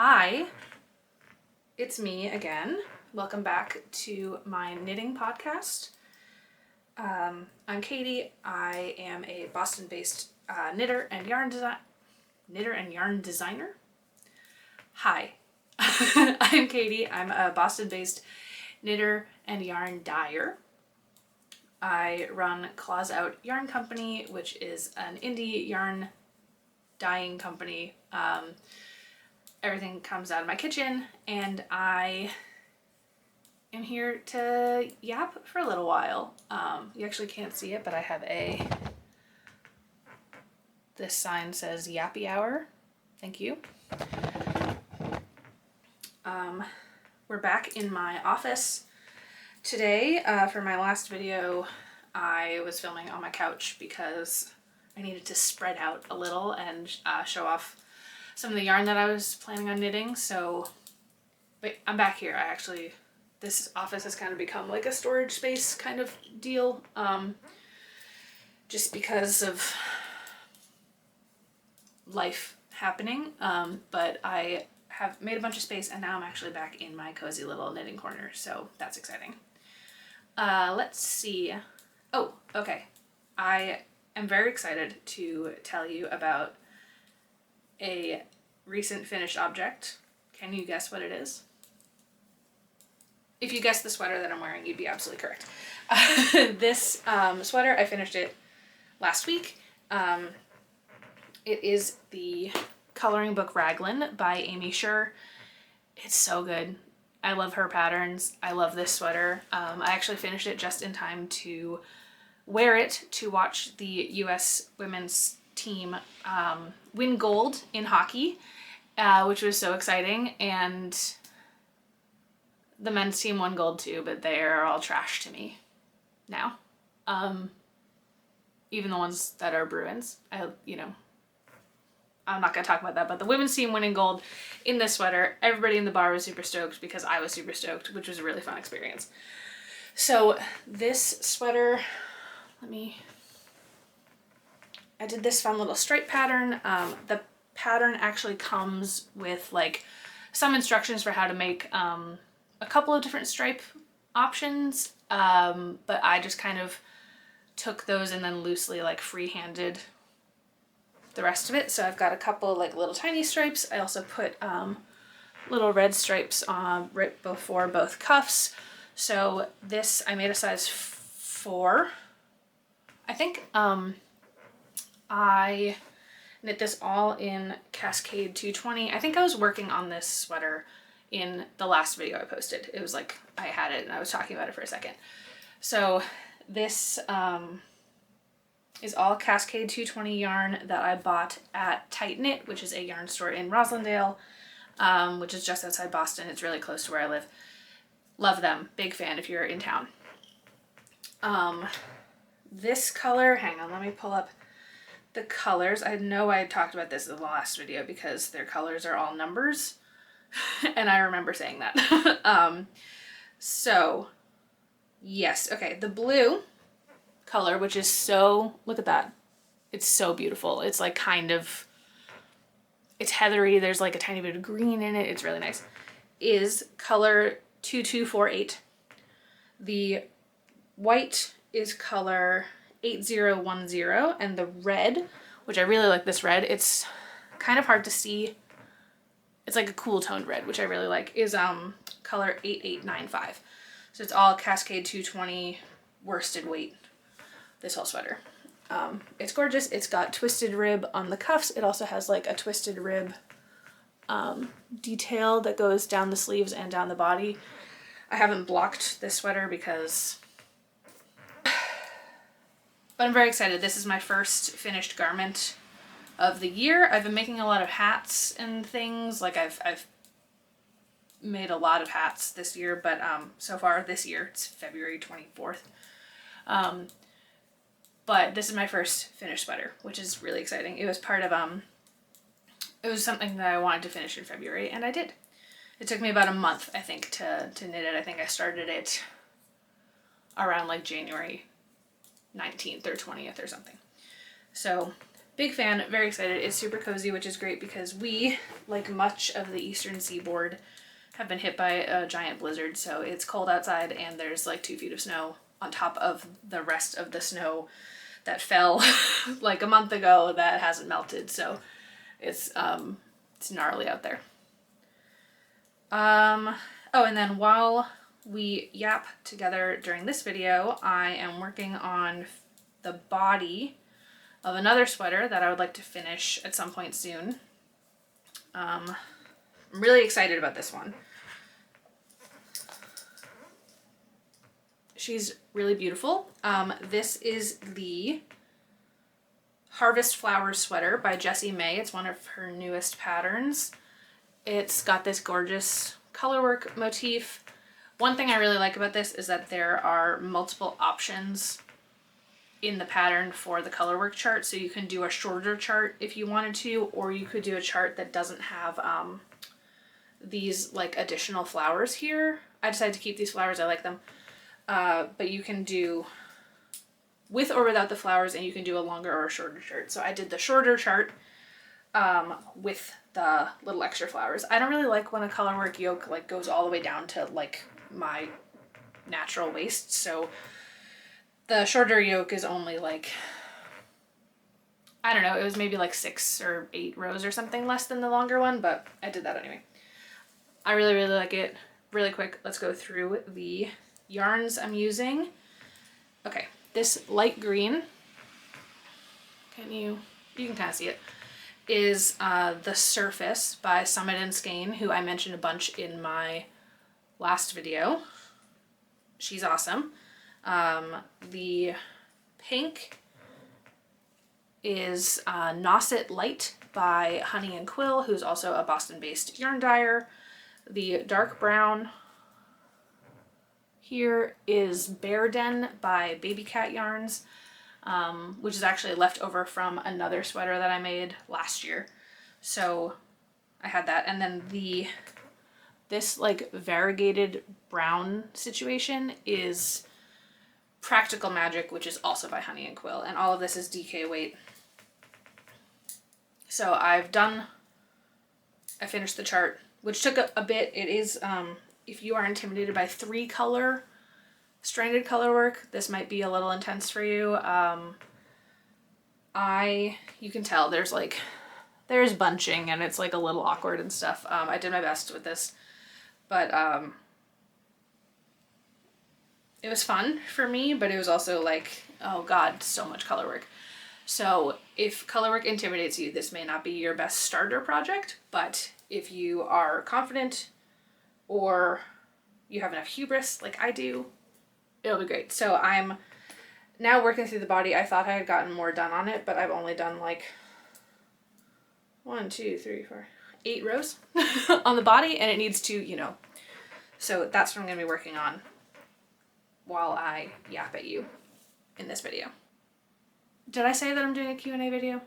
Hi, it's me again. Welcome back to my knitting podcast. I'm Katie. I am a Boston-based knitter and yarn designer. Hi, I'm Katie. I'm a Boston-based knitter and yarn dyer. I run Claws Out Yarn Company, which is an indie yarn dyeing company. Everything comes out of my kitchen, and I am here to yap for a little while. You actually can't see it, but I have this sign says yappy hour. Thank you. We're back in my office today. For my last video, I was filming on my couch because I needed to spread out a little and show off some of the yarn that I was planning on knitting. But I'm back here. This office has kind of become like a storage space kind of deal, just because of life happening. But I have made a bunch of space, and now I'm actually back in my cozy little knitting corner, so that's exciting. Let's see. Oh, okay. I am very excited to tell you about a recent finished object. Can you guess what it is? If you guessed the sweater that I'm wearing, you'd be absolutely correct. This sweater, I finished it last week. It is the coloring book Raglan by Amy Scher. It's so good. I love her patterns. I love this sweater. I actually finished it just in time to wear it to watch the U.S. women's team win gold in hockey, which was so exciting. And the men's team won gold too, but they're all trash to me now. Even the ones that are Bruins. I'm not going to talk about that, but the women's team winning gold in this sweater, everybody in the bar was super stoked because I was super stoked, which was a really fun experience. So this sweater, I did this fun little stripe pattern. The pattern actually comes with like some instructions for how to make a couple of different stripe options, but I just kind of took those and then loosely like free-handed the rest of it. So I've got a couple like little tiny stripes. I also put little red stripes on right before both cuffs. So this, I made a size 4. I think I knit this all in Cascade 220. I think I was working on this sweater in the last video I posted. It was like I had it and I was talking about it for a second. So this is all Cascade 220 yarn that I bought at Tight Knit, which is a yarn store in Roslindale, which is just outside Boston. It's really close to where I live. Love them. Big fan if you're in town. This color, hang on, let me pull up the colors. I know I talked about this in the last video because their colors are all numbers, and I remember saying that. So, yes, okay, the blue color, which is so, look at that. It's so beautiful. It's like it's heathery. There's like a tiny bit of green in it. It's really nice. Is color 2248. The white is color 8010, and the red, which I really like this red, it's kind of hard to see. It's like a cool toned red, which I really like, is color 8895. So it's all Cascade 220 worsted weight, this whole sweater. It's gorgeous. It's got twisted rib on the cuffs. It also has like a twisted rib detail that goes down the sleeves and down the body. I haven't blocked this sweater but I'm very excited. This is my first finished garment of the year. I've been making a lot of hats and things. Like I've made a lot of hats this year, but so far this year, it's February 24th. But this is my first finished sweater, which is really exciting. It was part of, it was something that I wanted to finish in February, and I did. It took me about a month, I think, to knit it. I think I started it around like January 19th or 20th or something. So Big fan, very excited. It's super cozy, which is great because we, like much of the eastern seaboard, have been hit by a giant blizzard. So it's cold outside and there's like 2 feet of snow on top of the rest of the snow that fell like a month ago that hasn't melted. So it's gnarly out there. Oh, and then while we yap together during this video, I am working on the body of another sweater that I would like to finish at some point soon. I'm really excited about this one. She's really beautiful. This is the Harvest Flowers sweater by Jessie May. It's one of her newest patterns. It's got this gorgeous colorwork motif. One thing I really like about this is that there are multiple options in the pattern for the colorwork chart. So you can do a shorter chart if you wanted to, or you could do a chart that doesn't have these like additional flowers here. I decided to keep these flowers, I like them. But you can do with or without the flowers, and you can do a longer or a shorter chart. So I did the shorter chart with the little extra flowers. I don't really like when a colorwork yoke like goes all the way down to like my natural waist. So the shorter yoke is only like, I don't know, it was maybe like 6 or 8 rows or something less than the longer one, but I did that anyway. I really, really like it. Really quick, let's go through the yarns I'm using. Okay, this light green, you can kind of see it, is The Surface by Summit and Skein, who I mentioned a bunch in my last video. She's awesome. The pink is Nauset Light by Honey and Quill, who's also a Boston-based yarn dyer. The dark brown here is Bear Den by Baby Cat Yarns, which is actually left over from another sweater that I made last year. So I had that. And then this like variegated brown situation is Practical Magic, which is also by Honey and Quill, and all of this is DK weight. So I finished the chart, which took a bit. It is, if you are intimidated by 3 color stranded color work, this might be a little intense for you. You can tell there's bunching and it's like a little awkward and stuff. I did my best with this, but it was fun for me, but it was also like, oh God, so much color work. So if color work intimidates you, this may not be your best starter project, but if you are confident or you have enough hubris like I do, it'll be great. So I'm now working through the body. I thought I had gotten more done on it, but I've only done like 1, 2, 3, 4, 8 rows on the body, and it needs to, so that's what I'm going to be working on while I yap at you in this video. Did I say that I'm doing a Q&A video?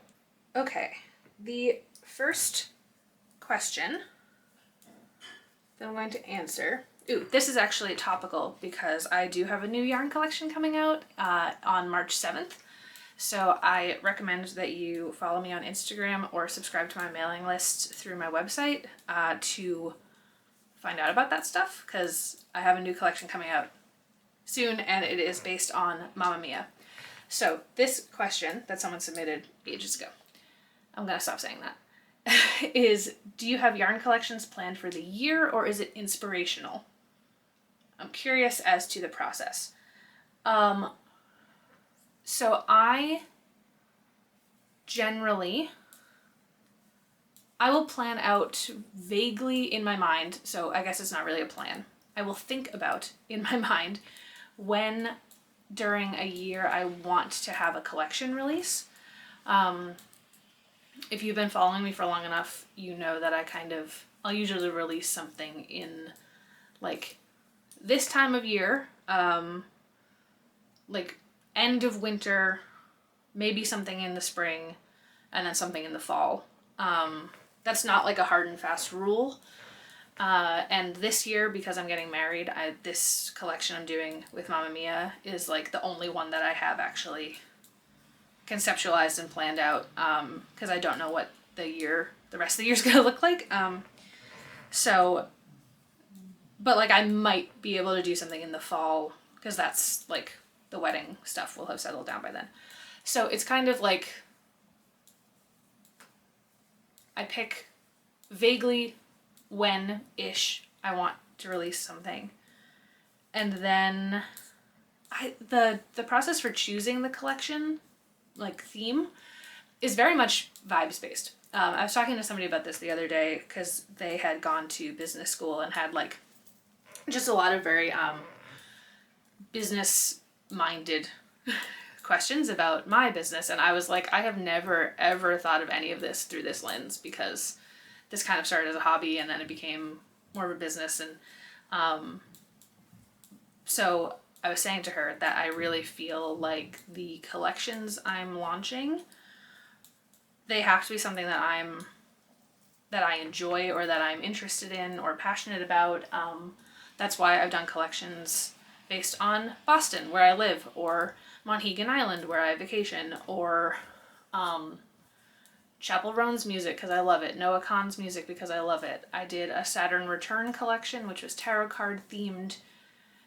Okay, the first question that I'm going to answer, this is actually topical because I do have a new yarn collection coming out on March 7th. So I recommend that you follow me on Instagram or subscribe to my mailing list through my website to find out about that stuff, because I have a new collection coming out soon, and it is based on Mamma Mia. So this question that someone submitted ages ago, I'm gonna stop saying that, is do you have yarn collections planned for the year, or is it inspirational? I'm curious as to the process. So I will plan out vaguely in my mind, so I guess it's not really a plan. I will think about in my mind when during a year I want to have a collection release. If you've been following me for long enough, you know that I'll usually release something in like this time of year, like end of winter, maybe something in the spring, and then something in the fall. That's not like a hard and fast rule. And this year, because I'm getting married, this collection I'm doing with Mamma Mia is like the only one that I have actually conceptualized and planned out, because I don't know what the rest of the year is going to look like. So, but like I might be able to do something in the fall, because that's like the wedding stuff will have settled down by then. So it's kind of like I pick vaguely when-ish I want to release something. And then the process for choosing the collection, like theme, is very much vibes based. I was talking to somebody about this the other day because they had gone to business school and had like just a lot of very business minded questions about my business, and I was like, I have never ever thought of any of this through this lens, because this kind of started as a hobby and then it became more of a business. And so I was saying to her that I really feel like the collections I'm launching, they have to be something that I enjoy or that I'm interested in or passionate about. That's why I've done collections based on Boston, where I live, or Monhegan Island, where I vacation, or Chapel Roan's music because I love it, Noah Kahan's music because I love it. I did a Saturn Return collection, which was tarot card themed,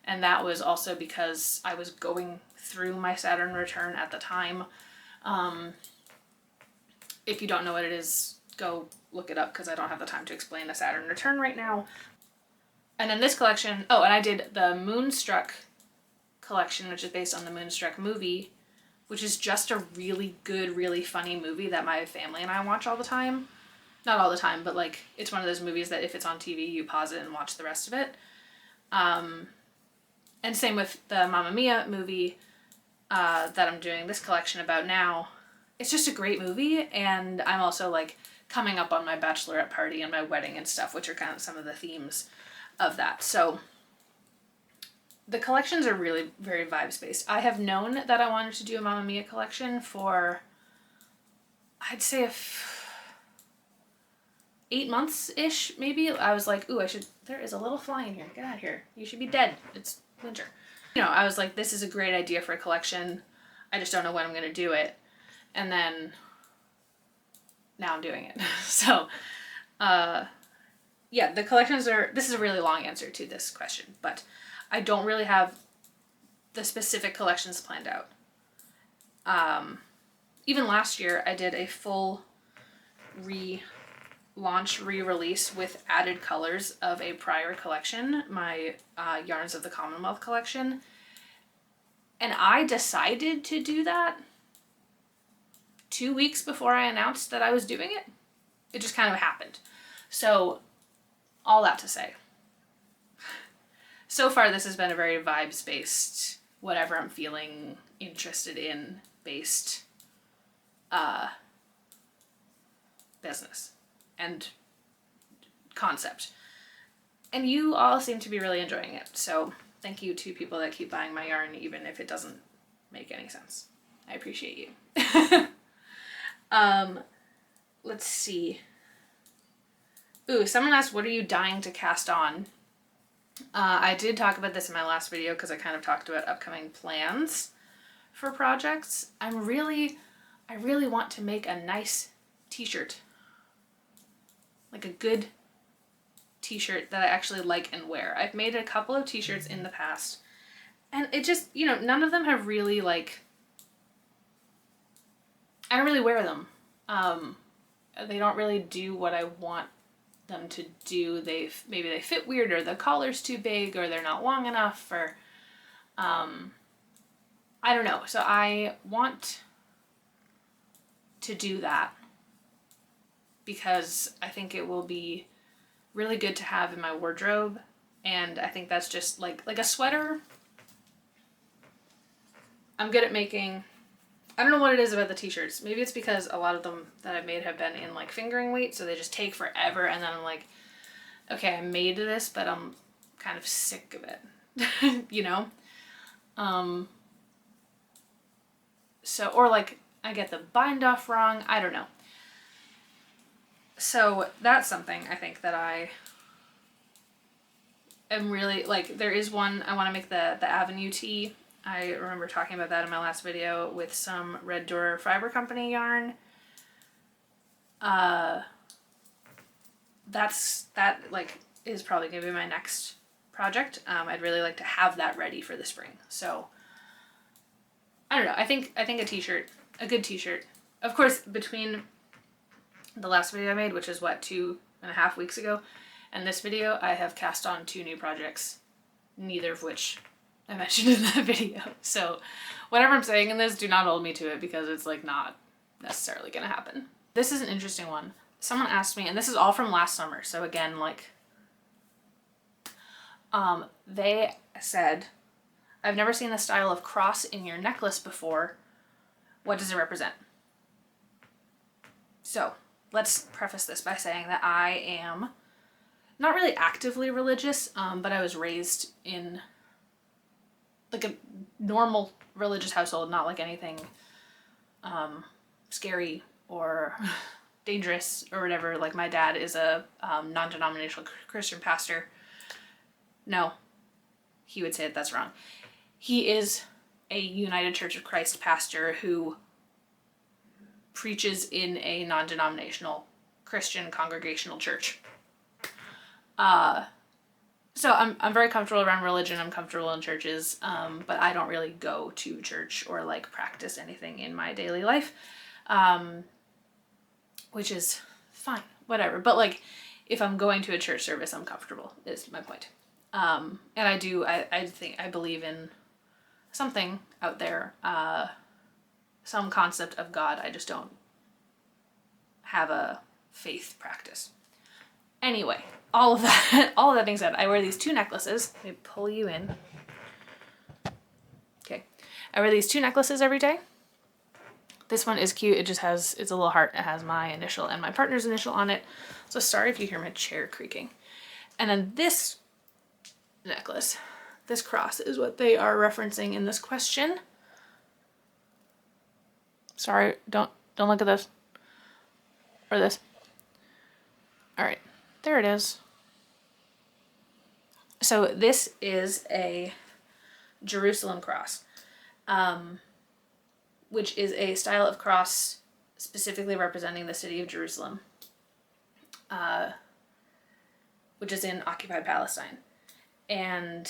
and that was also because I was going through my Saturn Return at the time. If you don't know what it is, go look it up because I don't have the time to explain a Saturn Return right now. And then this collection, and I did the Moonstruck collection, which is based on the Moonstruck movie, which is just a really good, really funny movie that my family and I watch all the time. Not all the time, but like it's one of those movies that if it's on TV, you pause it and watch the rest of it. And same with the Mamma Mia movie that I'm doing this collection about now. It's just a great movie, and I'm also like coming up on my bachelorette party and my wedding and stuff, which are kind of some of the themes of that. So the collections are really very vibes based. I have known that I wanted to do a Mamma Mia collection for, I'd say 8 months-ish, maybe. I was like, ooh, there is a little fly in here. Get out of here. You should be dead. It's winter. I was like, this is a great idea for a collection. I just don't know when I'm going to do it. And then now I'm doing it. So, yeah, the collections this is a really long answer to this question, but I don't really have the specific collections planned out. Even last year, I did a full re-launch, re-release with added colors of a prior collection, my Yarns of the Commonwealth collection. And I decided to do that 2 weeks before I announced that I was doing it. It just kind of happened. So, all that to say, so far this has been a very vibes-based, whatever I'm feeling, interested in, based business and concept. And you all seem to be really enjoying it. So thank you to people that keep buying my yarn, even if it doesn't make any sense. I appreciate you. Let's see. Ooh, someone asked, what are you dying to cast on? I did talk about this in my last video because I kind of talked about upcoming plans for projects. I really want to make a nice t-shirt. Like a good t-shirt that I actually like and wear. I've made a couple of t-shirts in the past, and it just, none of them have really like, I don't really wear them. They don't really do what I want them to do. Maybe they fit weird, or the collar's too big, or they're not long enough, or I don't know. So I want to do that because I think it will be really good to have in my wardrobe, and I think that's just like a sweater. I'm good at making. I don't know what it is about the t-shirts. Maybe it's because a lot of them that I've made have been in like fingering weight, so they just take forever, and then I'm like, okay, I made this, but I'm kind of sick of it. So, or like I get the bind off wrong, I don't know. So that's something I think that I am really, like, there is one, I want to make the Avenue tee, I remember talking about that in my last video with some Red Door Fiber Company yarn. That like is probably gonna be my next project. I'd really like to have that ready for the spring. So I don't know. I think a t-shirt, a good t-shirt. Of course, between the last video I made, which is what, 2.5 weeks ago, and this video, I have cast on 2 new projects, neither of which I mentioned in that video. So whatever I'm saying in this, do not hold me to it, because it's like not necessarily gonna happen. This is an interesting one. Someone asked me, and this is all from last summer, so again, like, they said, I've never seen the style of cross in your necklace before. What does it represent? So let's preface this by saying that I am not really actively religious, but I was raised in like a normal religious household, not like anything scary or dangerous or whatever. Like my dad is a non-denominational Christian pastor. No, he would say that that's wrong. He is a United Church of Christ pastor who preaches in a non-denominational Christian congregational church. So I'm very comfortable around religion. I'm comfortable in churches, but I don't really go to church or like practice anything in my daily life, which is fine, whatever. But like, if I'm going to a church service, I'm comfortable, is my point. And I believe in something out there, some concept of God. I just don't have a faith practice. Anyway, all of that being said, I wear these 2 necklaces. Let me pull you in. Okay. I wear these 2 necklaces every day. This one is cute. It just has, it's a little heart. It has my initial and my partner's initial on it. So sorry if you hear my chair creaking. And then this necklace, this cross, is what they are referencing in this question. Sorry, don't look at this. Or this. All right, there it is. So this is a Jerusalem cross, which is a style of cross specifically representing the city of Jerusalem, which is in occupied Palestine. And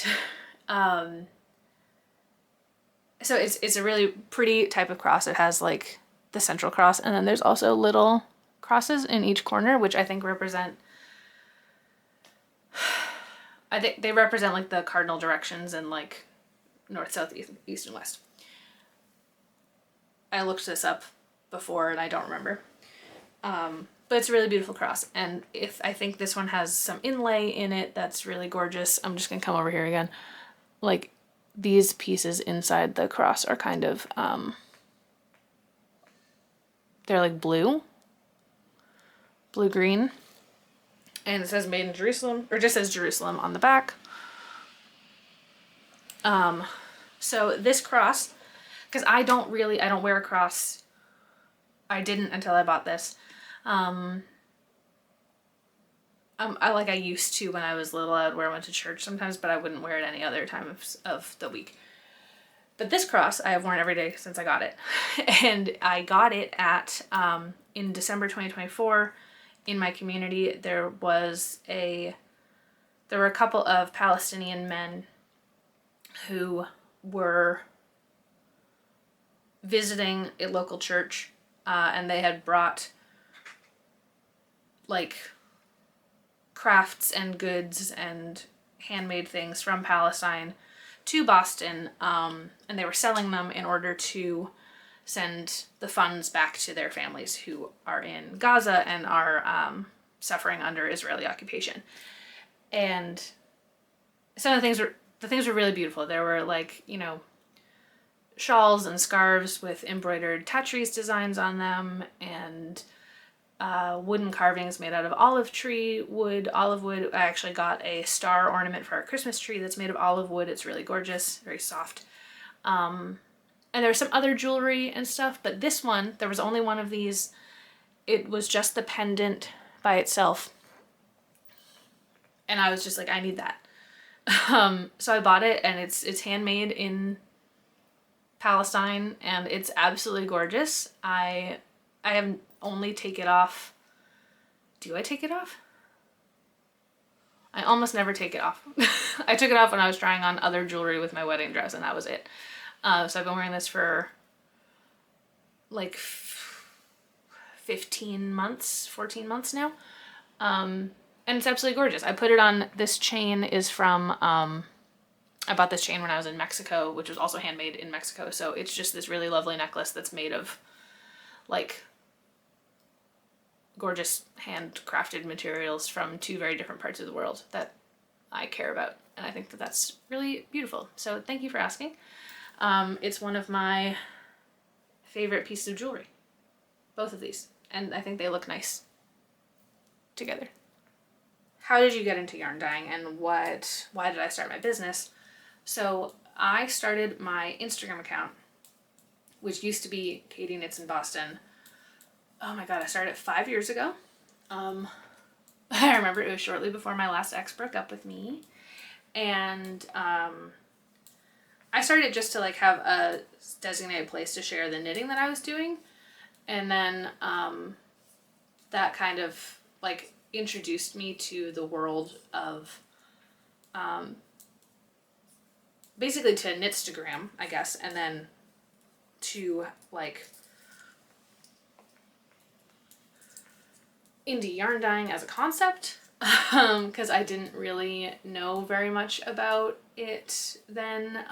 so it's a really pretty type of cross. It has like the central cross, and then there's also little crosses in each corner, which I think represent, I think they represent like the cardinal directions and like north, south, east, and west. I looked this up before and I don't remember. But it's a really beautiful cross. And I think this one has some inlay in it that's really gorgeous. I'm just gonna come over here again. Like these pieces inside the cross are kind of, they're like blue-green. And it says made in Jerusalem, or just says Jerusalem on the back. So this cross, because I don't wear a cross. I didn't until I bought this. I used to when I was little. I would wear one to church sometimes, but I wouldn't wear it any other time of the week. But this cross I have worn every day since I got it. And I got it at, in December 2024, in my community, there were a couple of Palestinian men who were visiting a local church, and they had brought like crafts and goods and handmade things from Palestine to Boston, and they were selling them in order to send the funds back to their families who are in Gaza and are suffering under Israeli occupation. And some of the things were really beautiful. There were like, you know, shawls and scarves with embroidered Tatriz designs on them, and wooden carvings made out of olive wood. I actually got a star ornament for our Christmas tree that's made of olive wood. It's really gorgeous, very soft. And there was some other jewelry and stuff, but this one, there was only one of these. It was just the pendant by itself. And I was just like, I need that. So I bought it, and it's handmade in Palestine, and it's absolutely gorgeous. I have only take it off. Do I take it off? I almost never take it off. I took it off when I was trying on other jewelry with my wedding dress, and that was it. So I've been wearing this for like 15 months, 14 months now. And it's absolutely gorgeous. I put it on, this chain is from, I bought this chain when I was in Mexico, which was also handmade in Mexico. So it's just this really lovely necklace that's made of like gorgeous handcrafted materials from two very different parts of the world that I care about. And I think that that's really beautiful. So thank you for asking. It's one of my favorite pieces of jewelry, both of these. And I think they look nice together. How did you get into yarn dyeing, and why did I start my business? So I started my Instagram account, which used to be Katie Knits in Boston. Oh my god, I started it 5 years ago. I remember it was shortly before my last ex broke up with me. And I started just to like have a designated place to share the knitting that I was doing. And then that kind of like introduced me to the world of basically to Knitstagram, I guess, and then to like into yarn dyeing as a concept, because I didn't really know very much about it then.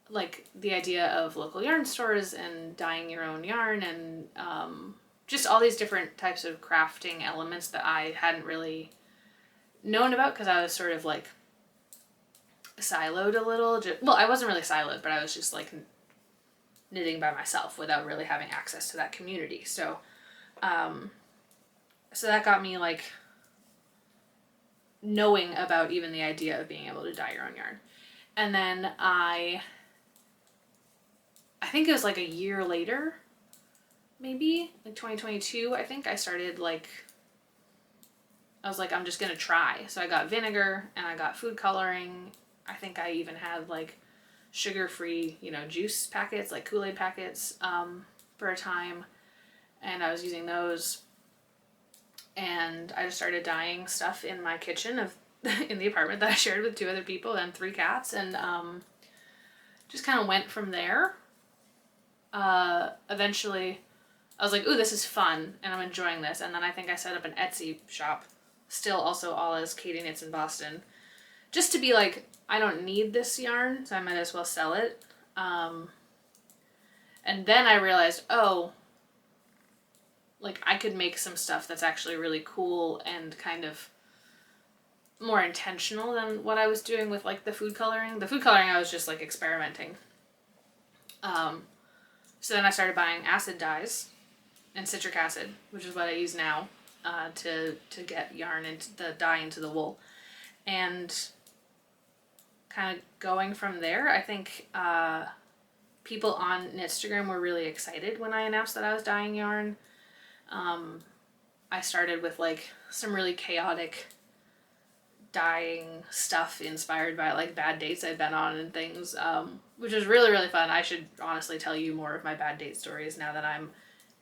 Like the idea of local yarn stores and dyeing your own yarn and just all these different types of crafting elements that I hadn't really known about because I was sort of like siloed a little. Well, I wasn't really siloed, but I was just like knitting by myself without really having access to that community. So so that got me like knowing about even the idea of being able to dye your own yarn. And then I think it was like a year later, maybe like 2022, I think I started like, I was like, I'm just gonna try. So I got vinegar and I got food coloring. I think I even had like sugar-free, juice packets, like Kool-Aid packets for a time. And I was using those. And I just started dyeing stuff in my kitchen in the apartment that I shared with 2 other people and 3 cats. And just kind of went from there. Eventually I was like, ooh, this is fun and I'm enjoying this. And then I think I set up an Etsy shop, still also all as Katie Knits in Boston, just to be like, I don't need this yarn, so I might as well sell it. And then I realized, oh, like I could make some stuff that's actually really cool and kind of more intentional than what I was doing with like the food coloring. The food coloring I was just like experimenting. So then I started buying acid dyes and citric acid, which is what I use now to get yarn into the dye into the wool. And kind of going from there, I think people on Knitstagram were really excited when I announced that I was dyeing yarn. I started with like some really chaotic dyeing stuff inspired by like bad dates I'd been on and things, which was really, really fun. I should honestly tell you more of my bad date stories now that I'm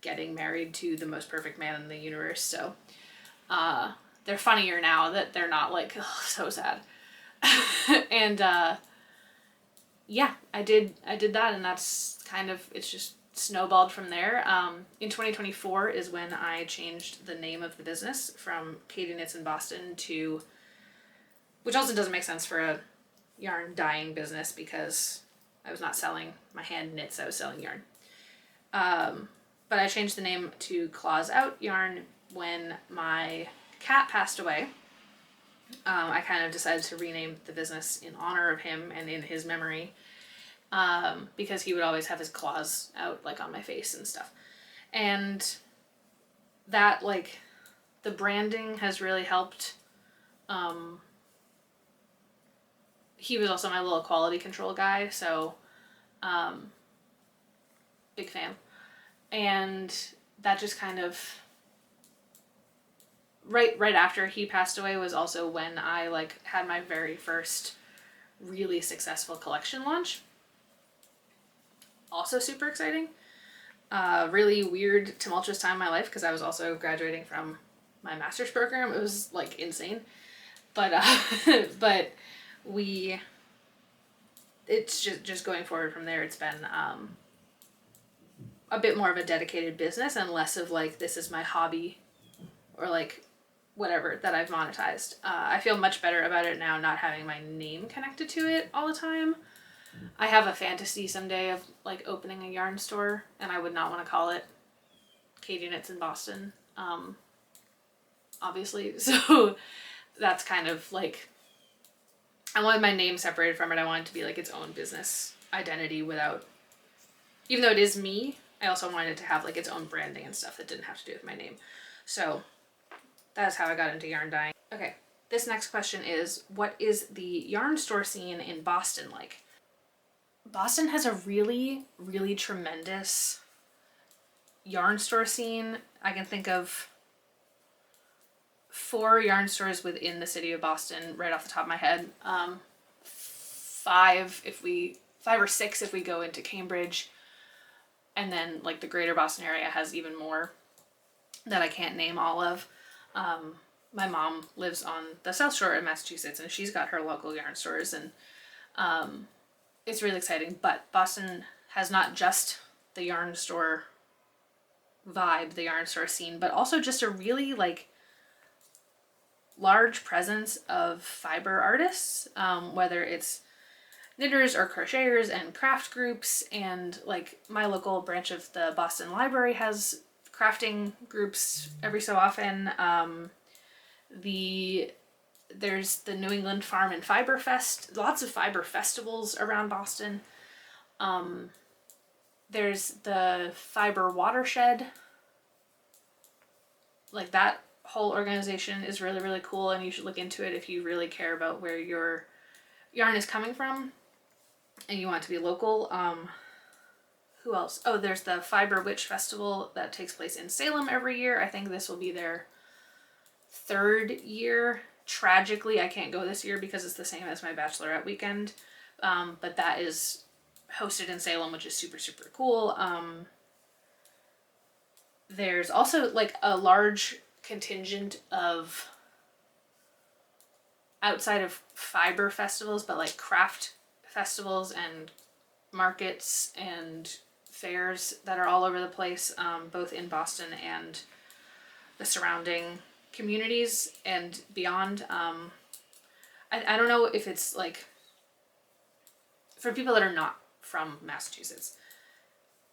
getting married to the most perfect man in the universe. So they're funnier now that they're not like, oh, so sad. And yeah, I did that, and that's kind of, it's just snowballed from there. In 2024 is when I changed the name of the business from Katie Knits in Boston to, which also doesn't make sense for a yarn dyeing business because I was not selling my hand knits, I was selling yarn. But I changed the name to Claws Out Yarn when my cat passed away. I kind of decided to rename the business in honor of him and in his memory, because he would always have his claws out like on my face and stuff. And that, like, the branding has really helped. He was also my little quality control guy, so big fan. And that just kind of right after he passed away was also when I like had my very first really successful collection launch. also super exciting. Really weird, tumultuous time in my life because I was also graduating from my master's program. It was like insane. But but it's just going forward from there. It's been a bit more of a dedicated business and less of like, this is my hobby or like whatever that I've monetized. I feel much better about it now, not having my name connected to it all the time. I have a fantasy someday of like opening a yarn store, and I would not want to call it Katie Knits in Boston, obviously. So that's kind of like, I wanted my name separated from it. I wanted it to be like its own business identity without, even though it is me, I also wanted it to have like its own branding and stuff that didn't have to do with my name. So that's how I got into yarn dyeing. Okay, this next question is, what is the yarn store scene in Boston like? Boston has a really, really tremendous yarn store scene. I can think of 4 yarn stores within the city of Boston right off the top of my head. 5 or 6 if we go into Cambridge, and then like the greater Boston area has even more that I can't name all of. My mom lives on the South Shore of Massachusetts, and she's got her local yarn stores, and it's really exciting. But Boston has not just the yarn store vibe, the yarn store scene, but also just a really like large presence of fiber artists, whether it's knitters or crocheters and craft groups, and like my local branch of the Boston Library has crafting groups every so often. There's the New England Farm and Fiber Fest, lots of fiber festivals around Boston. There's the Fiber Watershed. Like that whole organization is really, really cool, and you should look into it if you really care about where your yarn is coming from and you want it to be local. Who else? Oh, there's the Fiber Witch Festival that takes place in Salem every year. I think this will be their 3rd year. Tragically, I can't go this year because it's the same as my bachelorette weekend. But that is hosted in Salem, which is super, super cool. There's also like a large contingent of, outside of fiber festivals, but like craft festivals and markets and fairs that are all over the place, both in Boston and the surrounding communities and beyond. I don't know if it's like, for people that are not from Massachusetts,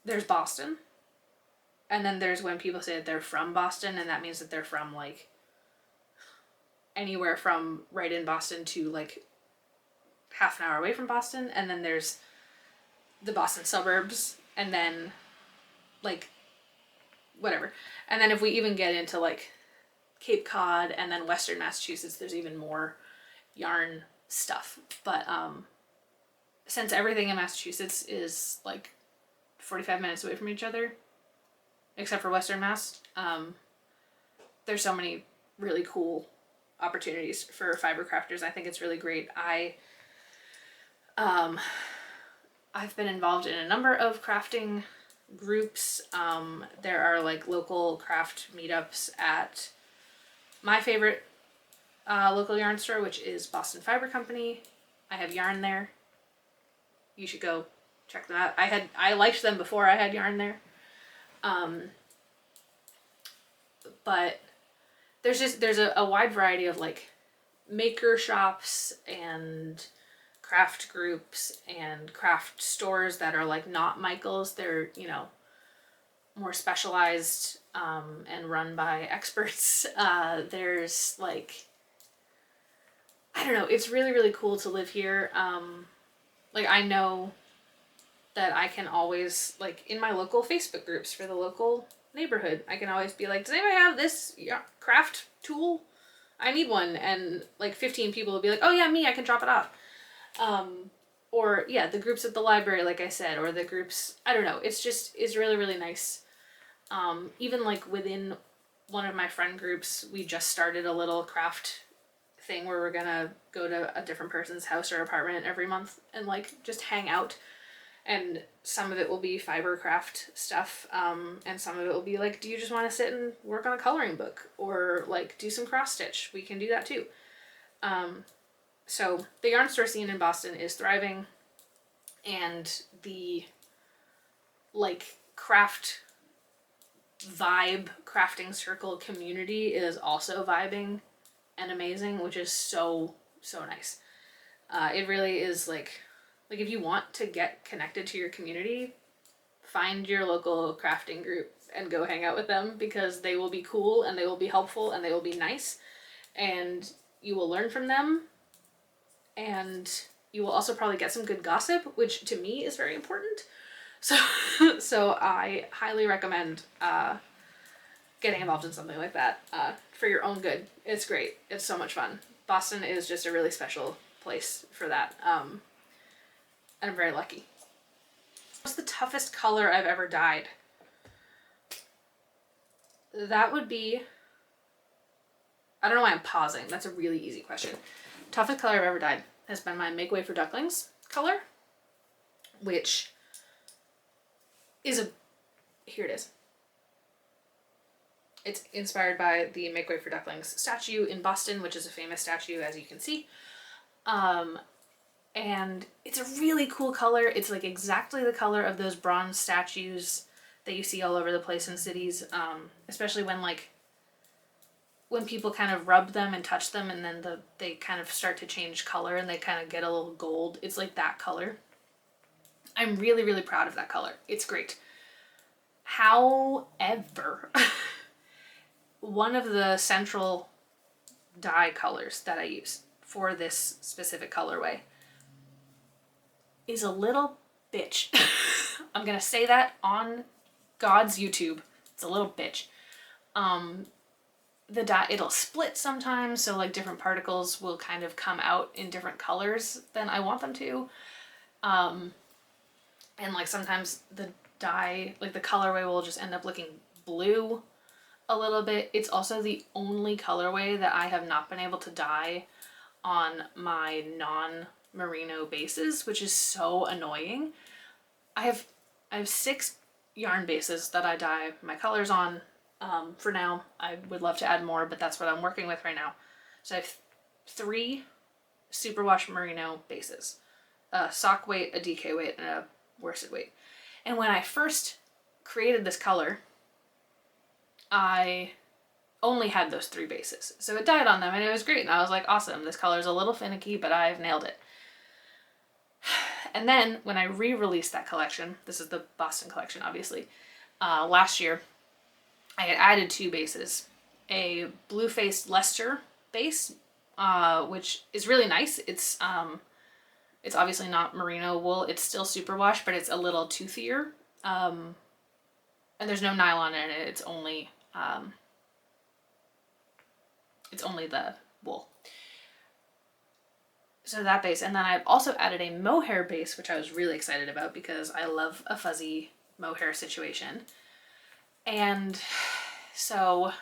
there's Boston, and then there's when people say that they're from Boston, and that means that they're from like anywhere from right in Boston to like half an hour away from Boston. And then there's the Boston suburbs, and then like whatever. And then if we even get into like Cape Cod and then Western Massachusetts, there's even more yarn stuff. But since everything in Massachusetts is like 45 minutes away from each other, except for Western Mass, there's so many really cool opportunities for fiber crafters. I think it's really great. I've been involved in a number of crafting groups. There are like local craft meetups at my favorite local yarn store, which is Boston Fiber Company. I have yarn there. You should go check them out. I liked them before I had yarn there. But there's a wide variety of like maker shops and craft groups and craft stores that are like not Michael's. They're, you know, more specialized and run by experts. There's like, I don't know, it's really, really cool to live here. Like I know that I can always, like in my local Facebook groups for the local neighborhood, I can always be like, does anybody have this craft tool? I need one. And like 15 people will be like, oh yeah, me, I can drop it off. Or yeah, the groups at the library, like I said, or the groups, I don't know, it's really, really nice. Even like within one of my friend groups, we just started a little craft thing where we're gonna go to a different person's house or apartment every month and like just hang out And some of it will be fiber craft stuff, and some of it will be like, do you just want to sit and work on a coloring book, or like do some cross stitch? We can do that too. So the yarn store scene in Boston is thriving, and the like craft vibe crafting circle community is also vibing and amazing, which is so nice. It really is like if you want to get connected to your community, find your local crafting group and go hang out with them, because they will be cool and they will be helpful and they will be nice, and you will learn from them, and you will also probably get some good gossip, which to me is very important. So I highly recommend getting involved in something like that for your own good. It's great. It's so much fun. Boston is just a really special place for that. And I'm very lucky. What's the toughest color I've ever dyed? That would be, I don't know why I'm pausing. That's a really easy question. Toughest color I've ever dyed has been my Make Way for Ducklings color, which is here it is. It's inspired by the Make Way for Ducklings statue in Boston, which is a famous statue, as you can see. And it's a really cool color. It's like exactly the color of those bronze statues that you see all over the place in cities, especially when people kind of rub them and touch them, and then they kind of start to change color and they kind of get a little gold. It's like that color. I'm really, really proud of that color. It's great. However, one of the central dye colors that I use for this specific colorway is a little bitch. I'm gonna say that on God's YouTube. It's a little bitch. The dye, it'll split sometimes, so like different particles will kind of come out in different colors than I want them to. And like sometimes the dye, like the colorway will just end up looking blue a little bit. It's also the only colorway that I have not been able to dye on my non-merino bases, which is so annoying. I have 6 yarn bases that I dye my colors on. For now, I would love to add more, but that's what I'm working with right now. So I have 3 superwash merino bases, a sock weight, a DK weight, and a worsted weight. And when I first created this color, I only had those 3 bases. So it dyed on them and it was great. And I was like, awesome, this color is a little finicky, but I've nailed it. And then when I re-released that collection, this is the Boston collection, obviously, last year, I had added 2 bases. A blue-faced Leicester base, which is really nice. It's obviously not merino wool. It's still superwash, but it's a little toothier. And there's no nylon in it. It's only the wool. So that base. And then I've also added a mohair base, which I was really excited about because I love a fuzzy mohair situation. And so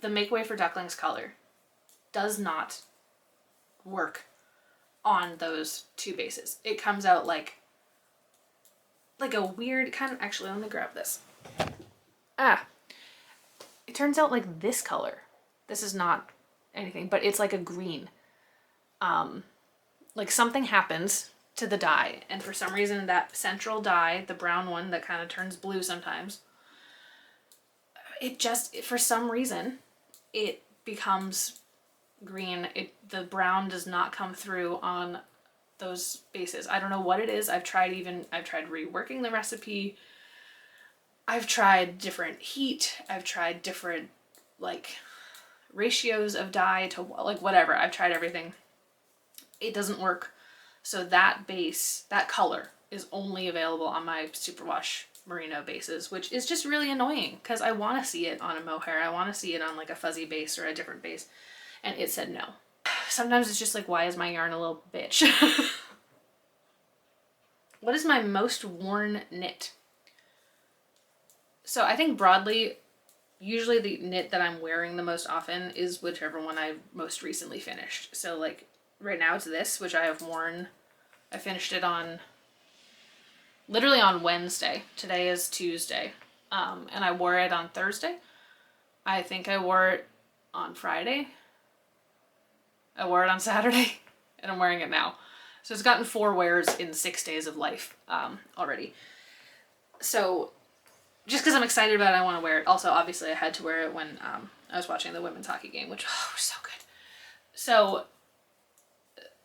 the Make Way for Ducklings color does not work on those 2 bases. It comes out like a weird kind of, actually, let me grab this. It turns out like this color. This is not anything, but it's like a green. Like something happens to the dye, and for some reason that central dye, the brown one that kind of turns blue sometimes, it just, for some reason, it becomes green. The brown does not come through on those bases. I don't know what it is. I've tried reworking the recipe. I've tried different heat. I've tried different like ratios of dye to like whatever. I've tried everything. It doesn't work. So that base, that color is only available on my superwash merino bases, which is just really annoying because I want to see it on a mohair. I want to see it on like a fuzzy base or a different base. And it said no. Sometimes it's just like, why is my yarn a little bitch? What is my most worn knit? So I think broadly, usually the knit that I'm wearing the most often is whichever one I most recently finished. So like right now it's this, which I have worn. I finished it on literally on Wednesday. Today is Tuesday. And I wore it on Thursday. I think I wore it on Friday. I wore it on Saturday, and I'm wearing it now. So it's gotten 4 wears in 6 days of life already. So just because I'm excited about it, I want to wear it. Also, obviously, I had to wear it when I was watching the women's hockey game, which was so good. So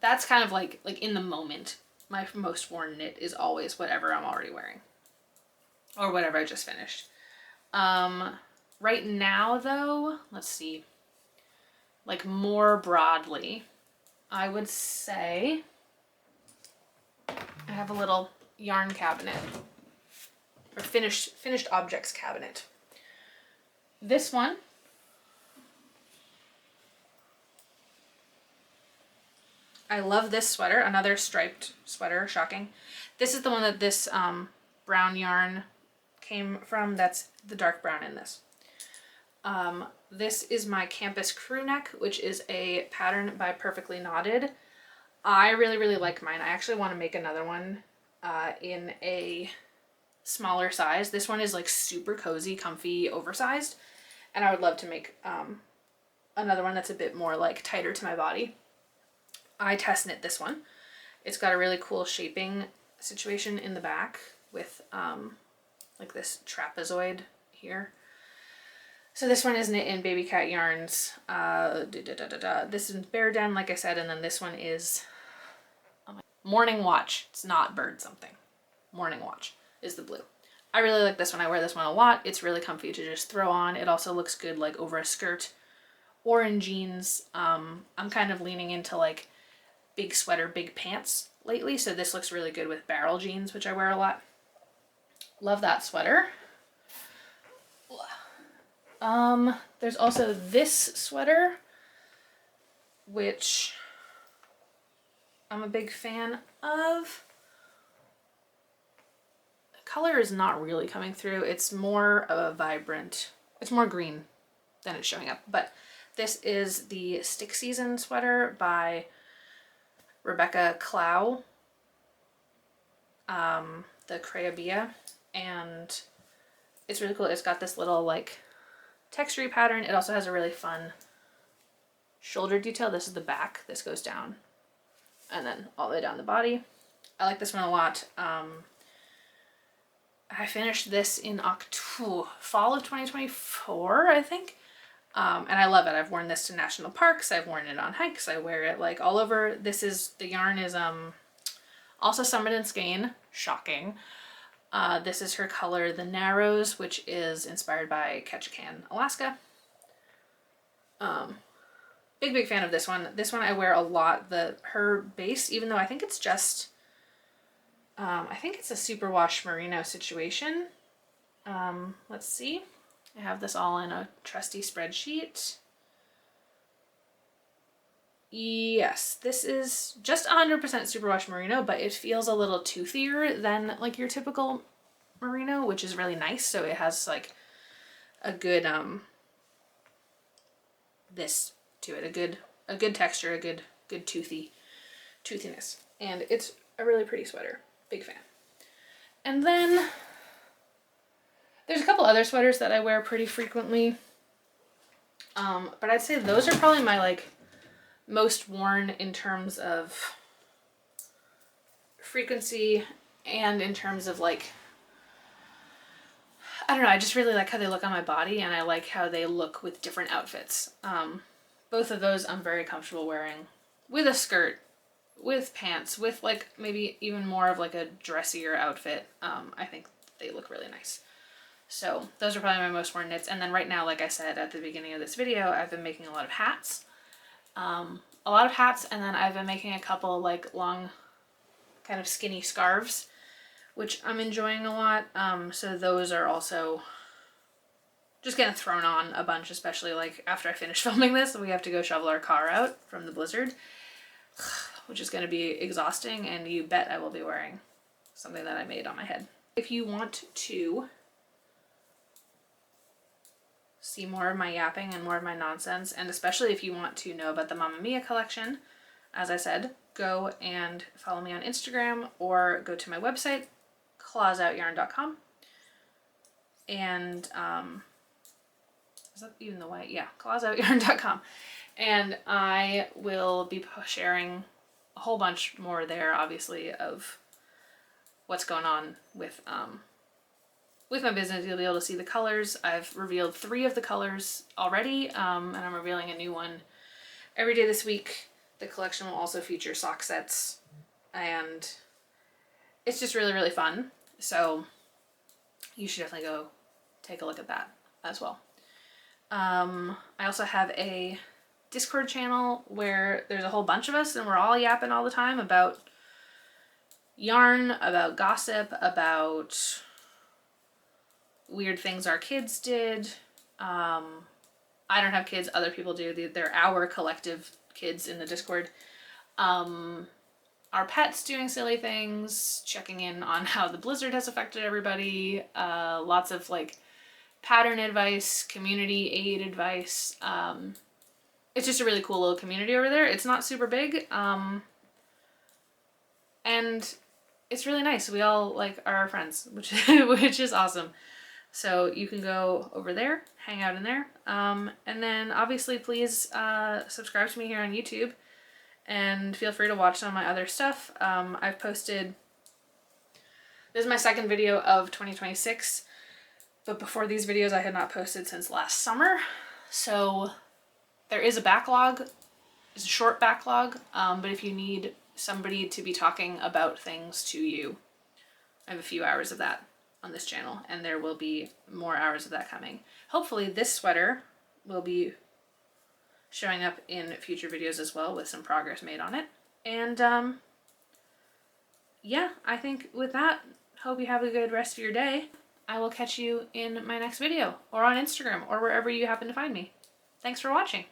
that's kind of like in the moment. My most worn knit is always whatever I'm already wearing, or whatever I just finished. Right now, though, let's see. Like more broadly, I would say I have a little yarn cabinet, or finished objects cabinet. This one I love this sweater, another striped sweater, shocking. This is the one that this brown yarn came from. That's the dark brown in this. This is my campus crew neck, which is a pattern by Perfectly Knotted. I really, really like mine. I actually want to make another one in a smaller size. This one is like super cozy, comfy, oversized. And I would love to make another one that's a bit more like tighter to my body. I test knit this one. It's got a really cool shaping situation in the back with like this trapezoid here. So this one is knit in Baby Cat Yarns. This is Bear Den, like I said, and then this one is Morning Watch. It's not Bird something. Morning Watch is the blue. I really like this one. I wear this one a lot. It's really comfy to just throw on. It also looks good like over a skirt or in jeans. I'm kind of leaning into like big sweater, big pants lately, so this looks really good with barrel jeans, which I wear a lot. Love that sweater. There's also this sweater, which I'm a big fan of. The color is not really coming through. It's more of a vibrant, it's more green than it's showing up. But this is the Stick Season sweater by Rebecca Clow, the Crayabia, and it's really cool. It's got this little like textury pattern. It also has a really fun shoulder detail. This is the back. This goes down and then all the way down the body. I like this one a lot. I finished this in fall of 2024, I think. And I love it. I've worn this to national parks. I've worn it on hikes. I wear it like all over. This is, the yarn is also Summit and Skein. Shocking. This is her color, the Narrows, which is inspired by Ketchikan, Alaska. Big fan of this one. This one I wear a lot. Her base, even though I think it's just, I think it's a superwash merino situation. Let's see. I have this all in a trusty spreadsheet. Yes, this is just 100% superwash merino, but it feels a little toothier than like your typical merino, which is really nice. So it has like a good this to it, a good texture, a good toothiness, and it's a really pretty sweater. Big fan. And then there's a couple other sweaters that I wear pretty frequently, but I'd say those are probably my like most worn in terms of frequency and in terms of like, I don't know, I just really like how they look on my body, and I like how they look with different outfits. Both of those I'm very comfortable wearing with a skirt, with pants, with like maybe even more of like a dressier outfit. I think they look really nice. So those are probably my most worn knits. And then right now, like I said at the beginning of this video, I've been making a lot of hats. And then I've been making a couple like long kind of skinny scarves, which I'm enjoying a lot. So those are also just getting thrown on a bunch, especially like after I finish filming this. We have to go shovel our car out from the blizzard, which is going to be exhausting, and you bet I will be wearing something that I made on my head. If you want to see more of my yapping and more of my nonsense, and especially if you want to know about the Mamma Mia collection, as I said, go and follow me on Instagram or go to my website, clawsoutYarn.com. And is that even the way? Yeah, clawsoutYarn.com. And I will be sharing a whole bunch more there, obviously, of what's going on with my business. You'll be able to see the colors. I've revealed 3 of the colors already, and I'm revealing a new one every day this week. The collection will also feature sock sets, and it's just really, really fun. So you should definitely go take a look at that as well. I also have a Discord channel where there's a whole bunch of us and we're all yapping all the time about yarn, about gossip, about weird things our kids did. I don't have kids, other people do. They're our collective kids in the Discord. Our pets doing silly things, checking in on how the blizzard has affected everybody, lots of like pattern advice, community aid advice. It's just a really cool little community over there. It's not super big, and it's really nice. We all like are our friends, which is awesome. So you can go over there, hang out in there, and then obviously please subscribe to me here on YouTube, and feel free to watch some of my other stuff. I've posted. This is my second video of 2026. But before these videos, I had not posted since last summer. So there is a backlog. It's a short backlog. But if you need somebody to be talking about things to you, I have a few hours of that on this channel. And there will be more hours of that coming. Hopefully this sweater will be showing up in future videos as well with some progress made on it. And yeah, I think with that, hope you have a good rest of your day. I will catch you in my next video, or on Instagram, or wherever you happen to find me. Thanks for watching.